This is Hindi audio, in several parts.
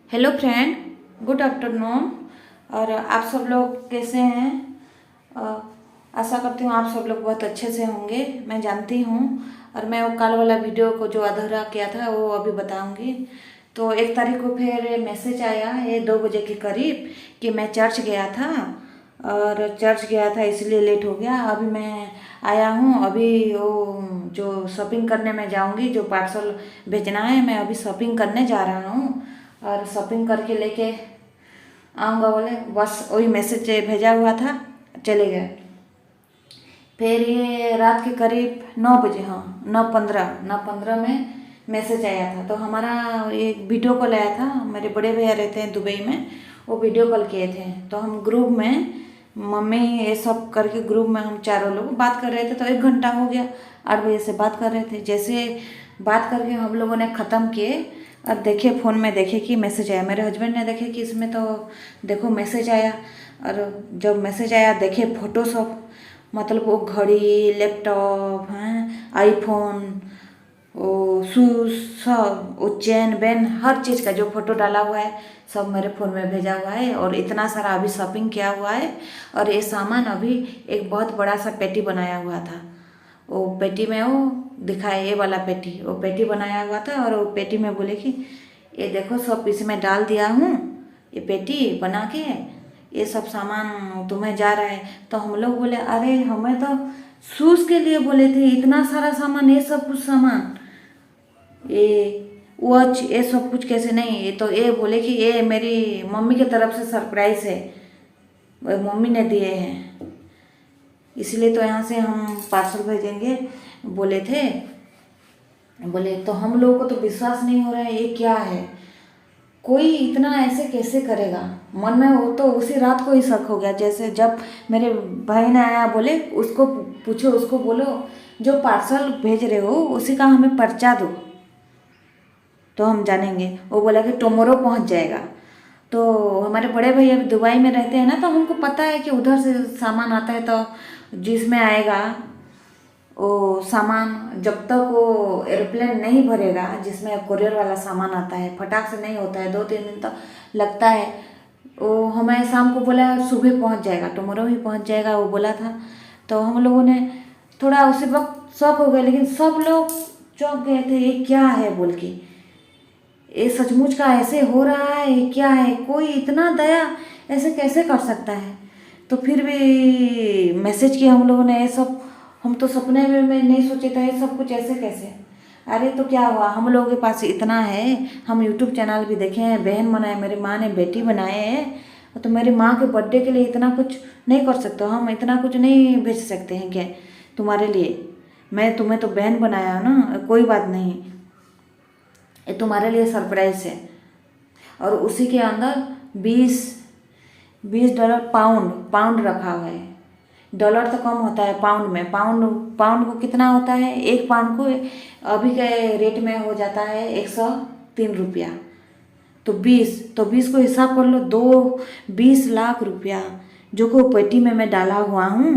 Hello friend, good afternoon. और आप सब लोग कैसे हैं? अ, आशा करती हूँ आप सब लोग बहुत अच्छे से होंगे। मैं जानती हूँ। और मैं वो कल वाला वीडियो को जो अधूरा किया था वो अभी बताऊंगी। तो 1 तारीख को फिर मैसेज आया ये 2 बजे के करीब कि मैं चर्च गया था, और चर्च गया था इसलिए लेट हो गया। अभी मैं आया हूँ, अभी वो जो शॉपिंग करने मैं जाऊँगी, जो पार्सल भेजना है, मैं अभी शॉपिंग करने जा रहा हूँ और शॉपिंग करके लेके आऊँगा बोले। बस वही मैसेज भेजा हुआ था, चले गए। फिर ये रात के करीब 9 बजे, हाँ 9:15 में मैसेज आया था। तो हमारा एक वीडियो कॉल आया था, मेरे बड़े भैया रहते हैं दुबई में, वो वीडियो कॉल किए थे। तो हम ग्रुप में मम्मी ये सब करके ग्रुप में हम चारों लोग बात कर रहे थे। तो 1 घंटा हो गया, 8 बजे से बात कर रहे थे। जैसे बात करके हम लोगों ने ख़त्म किए और देखे फ़ोन में, देखे कि मैसेज आया। मेरे हस्बैंड ने देखे कि इसमें तो देखो मैसेज आया। और जब मैसेज आया देखे फ़ोटो सब, मतलब वो घड़ी, लैपटॉप हैं, आईफोन, वो शूज़, सब वो चेन बेन, हर चीज़ का जो फ़ोटो डाला हुआ है सब मेरे फ़ोन में भेजा हुआ है। और इतना सारा अभी शॉपिंग किया हुआ है। और ये सामान अभी एक बहुत बड़ा सा पेटी बनाया हुआ था, वो पेटी में वो दिखाए, ये वाला पेटी, वो पेटी बनाया हुआ था। और वो पेटी में बोले कि ये देखो सब इसमें डाल दिया हूँ, ये पेटी बना के, ये सब सामान तुम्हें जा रहा है। तो हम लोग बोले अरे हमें तो शूज़ के लिए बोले थे, इतना सारा सामान, ये सब कुछ सामान, ये वॉच, ये सब कुछ कैसे नहीं। ये तो ये बोले कि ये मेरी मम्मी की तरफ से सरप्राइज़ है, वो मम्मी ने दिए हैं, इसलिए तो यहाँ से हम पार्सल भेजेंगे बोले थे। बोले तो हम लोगों को तो विश्वास नहीं हो रहा है, ये क्या है, कोई इतना ऐसे कैसे करेगा। मन में वो तो उसी रात को ही शक हो गया। जैसे जब मेरे भाई ने आया, बोले उसको पूछो, उसको बोलो जो पार्सल भेज रहे हो उसी का हमें पर्चा दो तो हम जानेंगे। वो बोला कि टुमारो पहुंच जाएगा। तो हमारे बड़े भैया अभी दुबई में रहते हैं ना, तो हमको पता है कि उधर से सामान आता है, तो जिसमें आएगा वो सामान, जब तक वो एरोप्लेन नहीं भरेगा, जिसमें कुरियर वाला सामान आता है, फटाक से नहीं होता है, 2-3 दिन तक लगता है। वो हमें शाम को बोला सुबह पहुंच जाएगा, टुमारो ही पहुंच जाएगा, वो बोला था। तो हम लोगों ने थोड़ा उसी वक्त शौक हो गए, लेकिन सब लोग चौंक गए थे, ये क्या है बोल के, ये सचमुच का ऐसे हो रहा है, ये क्या है, कोई इतना दया ऐसे कैसे कर सकता है। तो फिर भी मैसेज किया हम लोगों ने, ये सब हम तो सपने में नहीं सोचे थे, ये सब कुछ ऐसे कैसे। अरे तो क्या हुआ, हम लोगों के पास इतना है, हम यूट्यूब चैनल भी देखे हैं, बहन बनाए, मेरी माँ ने बेटी बनाए हैं। तो मेरी माँ के बर्थडे के लिए इतना कुछ नहीं कर सकते, हम इतना कुछ नहीं भेज सकते हैं क्या तुम्हारे लिए। मैं तुम्हें तो बहन बनाया हूँ ना, कोई बात नहीं, ये तुम्हारे लिए सरप्राइज है। और उसी के अंदर 20 $20 पाउंड रखा हुआ है। डॉलर तो कम होता है, पाउंड में, पाउंड को कितना होता है, 1 पाउंड को अभी के रेट में हो जाता है 103 रुपया। तो 20 को हिसाब कर लो, 20 लाख रुपया जो को पेटी में मैं डाला हुआ हूँ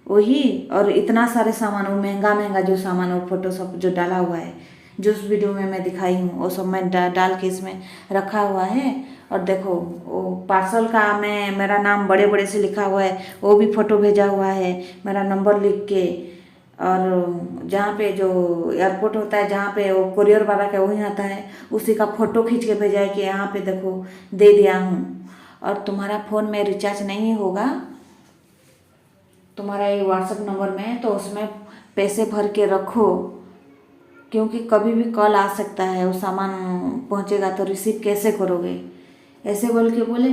वही। और इतना सारे सामान, वो महंगा महंगा जो सामान, वो फोटो सब जो डाला हुआ है, जो उस वीडियो में मैं दिखाई हूँ, वो सब मैं डाल के इसमें रखा हुआ है। और देखो वो पार्सल का मैं, मेरा नाम बड़े बड़े से लिखा हुआ है, वो भी फ़ोटो भेजा हुआ है, मेरा नंबर लिख के। और जहाँ पे जो एयरपोर्ट होता है, जहाँ पे वो कुरियर वाला का वहीं आता है, उसी का फ़ोटो खींच के भेजा है कि यहाँ पे देखो दे दिया हूँ। और तुम्हारा फ़ोन में रिचार्ज नहीं होगा, तुम्हारा ये व्हाट्सएप नंबर में है, तो उसमें पैसे भर के रखो, क्योंकि कभी भी कॉल आ सकता है, वो सामान पहुंचेगा तो रिसीव कैसे करोगे, ऐसे बोल के बोले।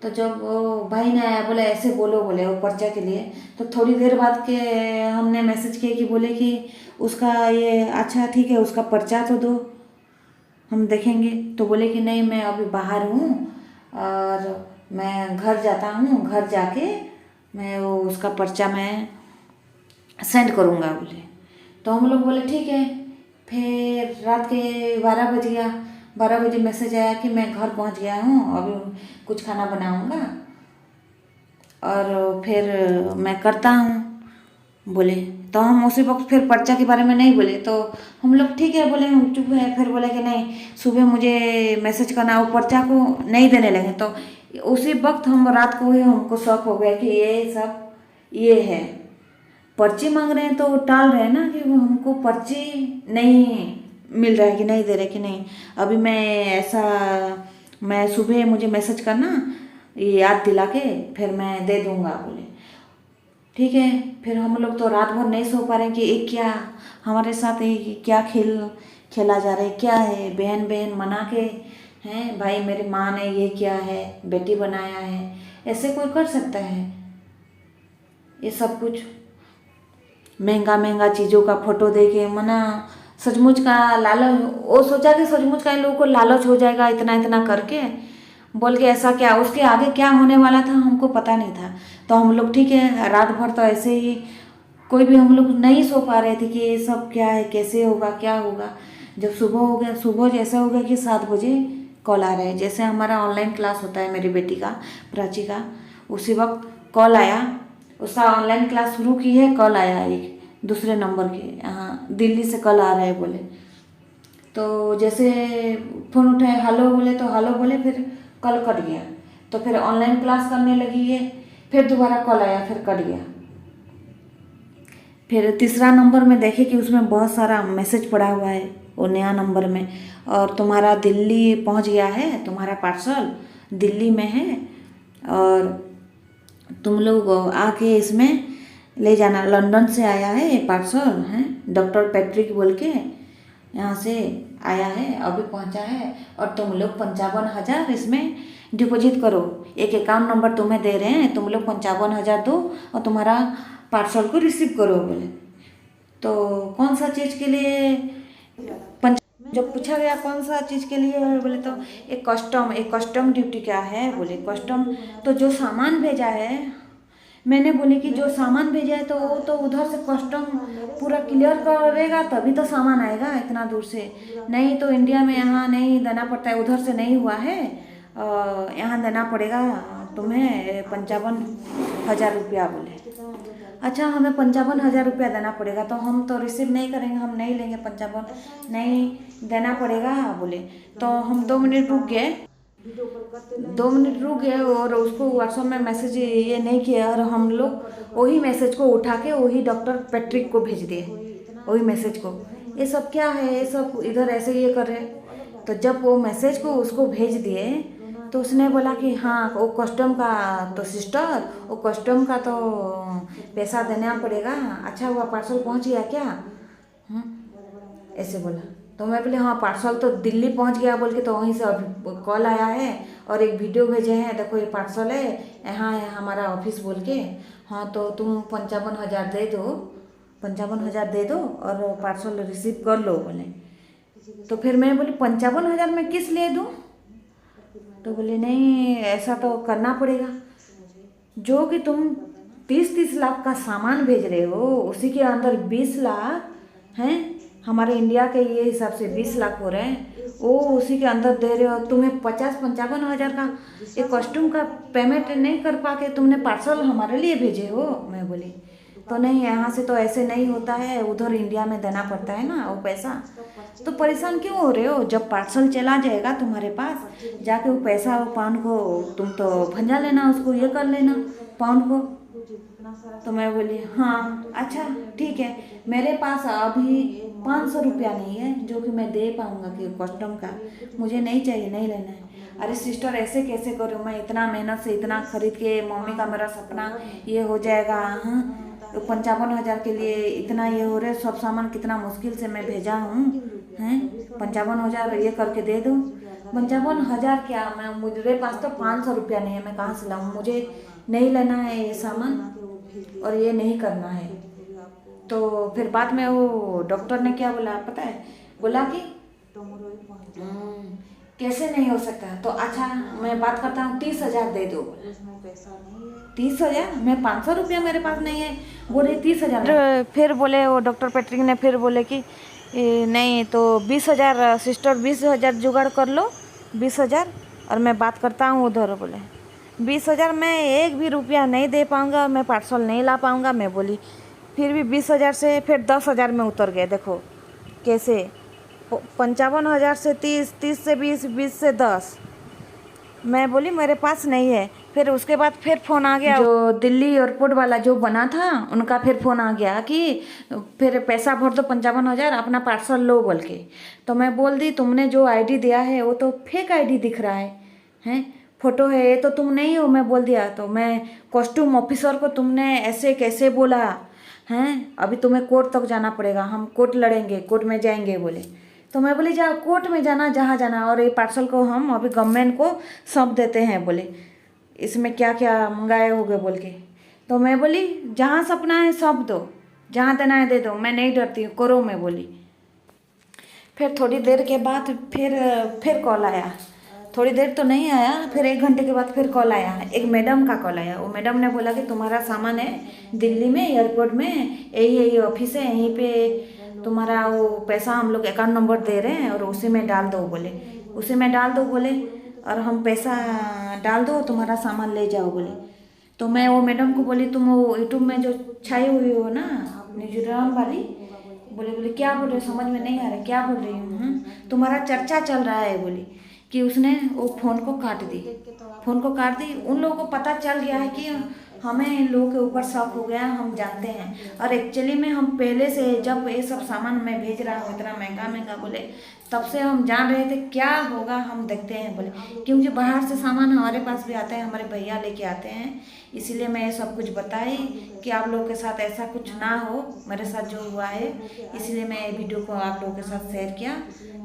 तो जब वो भाई ने आया, बोले ऐसे बोलो, बोले वो पर्चा के लिए। तो थोड़ी देर बाद के हमने मैसेज किया कि बोले कि उसका ये, अच्छा ठीक है उसका पर्चा तो दो, हम देखेंगे। तो बोले कि नहीं मैं अभी बाहर हूँ और मैं घर जाता हूँ, घर जाके मैं वो उसका पर्चा मैं सेंड करूँगा बोले। तो हम लोग बोले ठीक है। फिर रात के 12 बज गया, 12 बजे मैसेज आया कि मैं घर पहुंच गया हूँ, अभी कुछ खाना बनाऊंगा और फिर मैं करता हूँ। बोले। तो हम उसी वक्त फिर पर्चा के बारे में नहीं बोले, तो हम लोग ठीक है बोले, हम चुप है। फिर बोले कि नहीं, सुबह मुझे मैसेज करना, वो पर्चा को नहीं देने लगे। तो उसी वक्त हम रात को ही हमको शौक हो गया कि ये सब ये है, पर्ची मांग रहे हैं तो टाल रहे हैं ना कि वो हमको पर्ची नहीं मिल रहा है कि नहीं दे रहे कि नहीं। अभी मैं सुबह मुझे मैसेज करना, ये याद दिला के फिर मैं दे दूँगा बोले। ठीक है। फिर हम लोग तो रात भर नहीं सो पा रहे कि ये क्या हमारे साथ क्या खेला जा रहा है, क्या है। बहन बहन मना के हैं, भाई मेरी माँ ने ये किया है, बेटी बनाया है, ऐसे कोई कर सकता है? ये सब कुछ महंगा महंगा चीज़ों का फोटो दे के मना, सचमुच का लालच। वो सोचा कि सचमुच का इन लोगों को लालच हो जाएगा इतना इतना करके बोल के। ऐसा क्या उसके आगे क्या होने वाला था हमको पता नहीं था। तो हम लोग ठीक है रात भर तो ऐसे ही कोई भी हम लोग नहीं सो पा रहे थे कि ये सब क्या है, कैसे होगा, क्या होगा। जब सुबह हो गया, सुबह जैसा हो गया कि 7 बजे कॉल आ रहा है। जैसे हमारा ऑनलाइन क्लास होता है मेरी बेटी का, प्राची का, उसी वक्त कॉल आया। उसका ऑनलाइन क्लास शुरू की है, कॉल आया एक दूसरे नंबर के, यहाँ दिल्ली से कॉल आ रहा है बोले। तो जैसे फ़ोन उठाए, हेलो बोले तो हेलो बोले, फिर कॉल कट गया। तो फिर ऑनलाइन क्लास करने लगी है, फिर दोबारा कॉल आया, फिर कट गया। फिर तीसरा नंबर में देखे कि उसमें बहुत सारा मैसेज पड़ा हुआ है वो नया नंबर में, और तुम्हारा दिल्ली पहुंच गया है, तुम्हारा पार्सल दिल्ली में है और तुम लोग आके इसमें ले जाना। लंदन से आया है ये पार्सल है, डॉक्टर पैट्रिक बोल के यहाँ से आया है, अभी पहुँचा है, और तुम लोग 55,000 इसमें डिपॉजिट करो। एक अकाउंट नंबर तुम्हें दे रहे हैं, तुम लोग 55,000 दो और तुम्हारा पार्सल को रिसीव करो बोले। तो कौन सा चीज़ के लिए जब पूछा गया कौन सा चीज़ के लिए है बोले तो एक कस्टम ड्यूटी क्या है बोले। कस्टम तो जो सामान भेजा है, मैंने बोली कि जो सामान भेजा है तो वो तो उधर से कस्टम पूरा क्लियर करेगा तभी तो सामान आएगा इतना दूर से। नहीं तो इंडिया में यहाँ नहीं देना पड़ता है, उधर से नहीं हुआ है, यहाँ देना पड़ेगा तुम्हें 55,000 रुपया बोले। अच्छा, हमें 55,000 रुपया देना पड़ेगा, तो हम तो रिसीव नहीं करेंगे, हम नहीं लेंगे, 55 नहीं देना पड़ेगा बोले। तो हम 2 मिनट रुक गए, 2 मिनट रुक गए और उसको व्हाट्सएप में मैसेज ये नहीं किया, और हम लोग वही मैसेज को उठा के वही डॉक्टर पैट्रिक को भेज दिए, वही मैसेज को। ये सब क्या है, ये सब इधर ऐसे ये कर रहे। तो जब वो मैसेज को उसको भेज दिए तो उसने बोला कि हाँ वो कस्टम का तो सिस्टर, वो कस्टम का तो पैसा देना पड़ेगा। अच्छा हुआ पार्सल पहुंच गया क्या, ऐसे बोला। तो मैं बोले हाँ पार्सल तो दिल्ली पहुंच गया बोल के, तो वहीं से अभी कॉल आया है और एक वीडियो भेजे हैं, देखो ये पार्सल है, यहाँ है हमारा ऑफिस बोल के। हाँ तो तुम 55,000 दे दो, 55,000 दे दो और पार्सल रिसीव कर लो बोले। तो फिर मैं बोली 55,000 मैं किस लिए दूँ? तो बोले नहीं ऐसा तो करना पड़ेगा, जो कि तुम 30-30 लाख का सामान भेज रहे हो, उसी के अंदर 20 लाख हैं, हमारे इंडिया के ये हिसाब से 20 लाख हो रहे हैं, वो उसी के अंदर दे रहे हो। तुम्हें 55,000 का एक कॉस्ट्यूम का पेमेंट नहीं कर पा के तुमने पार्सल हमारे लिए भेजे हो। मैं बोली तो नहीं, यहाँ से तो ऐसे नहीं होता है, उधर इंडिया में देना पड़ता है ना वो पैसा। तो परेशान क्यों हो रहे हो, जब पार्सल चला जाएगा तुम्हारे पास, जाके वो पैसा वो पाउंड को तुम तो भंजा लेना, उसको ये कर लेना पाउंड को। तो मैं बोली हाँ अच्छा ठीक है, मेरे पास अभी 500 रुपया नहीं है जो कि मैं दे पाऊँगा कि कस्टम का, मुझे नहीं चाहिए, नहीं लेना है। अरे सिस्टर ऐसे कैसे करूँ, मैं इतना मेहनत से इतना खरीद के, मम्मी का मेरा सपना ये हो जाएगा। हाँ 55,000 के लिए इतना ये हो रहा है, सब सामान कितना मुश्किल से मैं भेजा हूँ हैं, 55,000 ये करके दे दो। 55,000 क्या, मैं मेरे पास तो 500 रुपया नहीं है, मैं कहाँ से लाऊँ, मुझे नहीं लेना है ये सामान और ये नहीं करना है। तो फिर बाद में वो डॉक्टर ने क्या बोला पता है, बोला कि कैसे नहीं हो सकता, तो अच्छा मैं बात करता हूँ 30,000 दे दो। 30,000, मैं 500 रुपया मेरे पास नहीं है, बोले 30,000। फिर बोले वो डॉक्टर पैट्रिक ने फिर बोले कि नहीं तो 20,000 सिस्टर, 20,000 जुगाड़ कर लो, 20,000 और मैं बात करता हूँ उधर। बोले 20,000 मैं एक भी रुपया नहीं दे पाऊँगा, मैं पार्सल नहीं ला पाऊँगा। मैं बोली फिर भी 20,000 से फिर 10,000 में उतर गए। देखो कैसे 55,000 से 30, 30 से 20, 20 से 10। मैं बोली मेरे पास नहीं है। फिर उसके बाद फिर फ़ोन आ गया, जो दिल्ली एयरपोर्ट वाला जो बना था उनका फिर फ़ोन आ गया कि फिर पैसा भर दो 55,000, अपना पार्सल लो बोल के। तो मैं बोल दी तुमने जो आईडी दिया है वो तो फेक आईडी दिख रहा है, हैं फ़ोटो है ये तो तुम नहीं हो। मैं बोल दिया तो मैं कॉस्ट्यूम ऑफिसर को तुमने ऐसे कैसे बोला हैं, अभी तुम्हें कोर्ट तक जाना पड़ेगा, हम कोर्ट लड़ेंगे, कोर्ट में जाएंगे बोले। तो मैं बोली जाओ कोर्ट में जाना जहाँ जाना, और ये पार्सल को हम अभी गवर्नमेंट को सौंप देते हैं बोले, इसमें क्या क्या मंगाए होगे बोल के। तो मैं बोली जहाँ सपना है सौंप दो, जहाँ देना है दे दो, मैं नहीं डरती हूँ, करो मैं बोली। फिर थोड़ी देर के बाद फिर कॉल आया, थोड़ी देर तो नहीं आया, फिर 1 घंटे के बाद फिर कॉल आया, एक मैडम का कॉल आया। वो मैडम ने बोला कि तुम्हारा सामान है दिल्ली में एयरपोर्ट में, यही ऑफिस है, यहीं पे तुम्हारा वो पैसा हम लोग अकाउंट नंबर दे रहे हैं और उसी में डाल दो बोले, उसी में डाल दो बोले, और हम पैसा डाल दो तुम्हारा सामान ले जाओ बोले। तो मैं वो मैडम को बोली तुम वो यूट्यूब में जो छाई हुई हो ना न्यूजीलैंड वाली, बोले क्या बोल रहे, समझ में नहीं आ रहा क्या बोल रही हूँ, तुम्हारा चर्चा चल रहा है बोली कि उसने वो फ़ोन को काट दी, फ़ोन को काट दी। उन लोगों को पता चल गया है कि हमें इन लोगों के ऊपर शक हो गया, हम जानते हैं। और एक्चुअली में हम पहले से जब ये सब सामान मैं भेज रहा हूँ इतना महंगा महंगा बोले, तब से हम जान रहे थे क्या होगा, हम देखते हैं बोले, क्योंकि बाहर से सामान हमारे पास भी आता है, हमारे भैया लेके आते हैं। इसीलिए मैं ये सब कुछ बताई कि आप लोगों के साथ ऐसा कुछ ना हो, मेरे साथ जो हुआ है, इसीलिए मैं ये वीडियो को आप लोगों के साथ शेयर किया,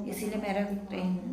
इसीलिए मैं रख रही हूँ।